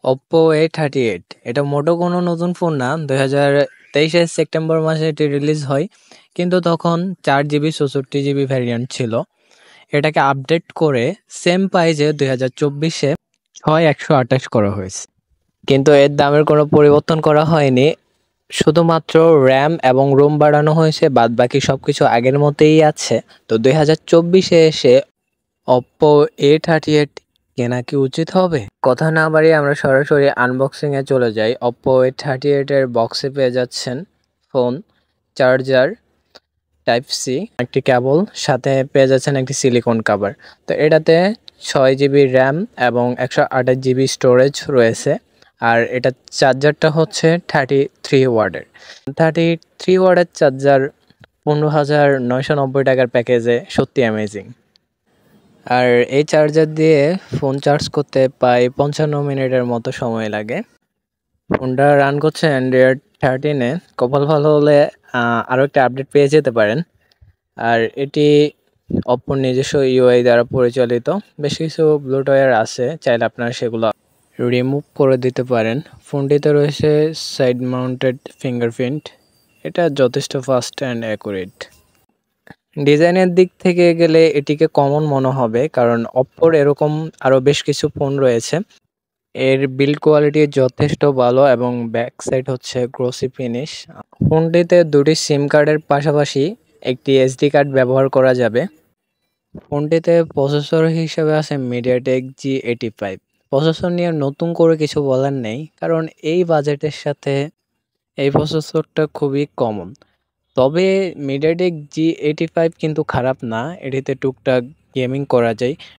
Oppo A38 এটা মোটো কোনো নতুন ফোন না। 2023 সেপ্টেম্বর মাসে এটি রিলিজ হয়, কিন্তু তখন 4 GB 64 GB ভ্যারিয়েন্ট ছিল। এটাকে আপডেট করে সেম প্রাইজে 2024-এ 6128 করা হয়েছে, কিন্তু এর দামের কোনো পরিবর্তন করা হয়নি। শুধুমাত্র র্যাম এবং রোম বাড়ানো হয়েছে, বাদ বাকি সবকিছু আগের মতোই আছে। তো 2024-এ এসে Oppo A38 কেনা কি উচিত হবে? কথা না বাড়িয়ে আমরা সরাসরি আনবক্সিং এ চলে যাই। Oppo A38 এর বক্সে পেয়ে যাচ্ছেন ফোন, চার্জার, টাইপ সি, একটি কেবল, সাথে পেয়ে যাচ্ছেন একটি সিলিকন কভার। তো এটাতে 6 GB র্যাম এবং 128 GB স্টোরেজ রয়েছে। আর এটা চার্জারটা হচ্ছে 33 ওয়াটের। 33 ওয়াটের চার্জার 15,990 টাকার প্যাকেজে সত্যি অ্যামেজিং। আর এই চার্জার দিয়ে ফোন চার্জ করতে প্রায় 55 মিনিটের মতো সময় লাগে। ফোনটা রান করছে অ্যান্ড্রয়েড 13-এ। কপাল ভালো হলে আরও একটা আপডেট পেয়ে যেতে পারেন। আর এটি অপ্পোর নিজস্ব ইউআই দ্বারা পরিচালিত। বেশ কিছু ব্লুটুথ আছে, চাইলে আপনারা সেগুলো রিমুভ করে দিতে পারেন। ফোনটিতে রয়েছে সাইড মাউন্টেড ফিঙ্গারপ্রিন্ট। এটা যথেষ্ট ফাস্ট অ্যান্ড অ্যাকুরেট। ডিজাইনের দিক থেকে গেলে এটিকে কমন মনে হবে, কারণ অপ্পোর এরকম আরও বেশ কিছু ফোন রয়েছে। এর বিল্ড কোয়ালিটি যথেষ্ট ভালো এবং ব্যাক সাইড হচ্ছে গ্লসি ফিনিশ। ফোনটিতে দুটি সিম কার্ডের পাশাপাশি একটি এসডি কার্ড ব্যবহার করা যাবে। ফোনটিতে প্রসেসর হিসেবে আছে মিডিয়াটেক G85। প্রসেসর নিয়ে নতুন করে কিছু বলার নেই, কারণ এই বাজেটের সাথে এই প্রসেসরটা খুবই কমন। তবে মিডিয়াটেক G85 কিন্তু খারাপ না, এটিতে টুকটাক গেমিং করা যায়।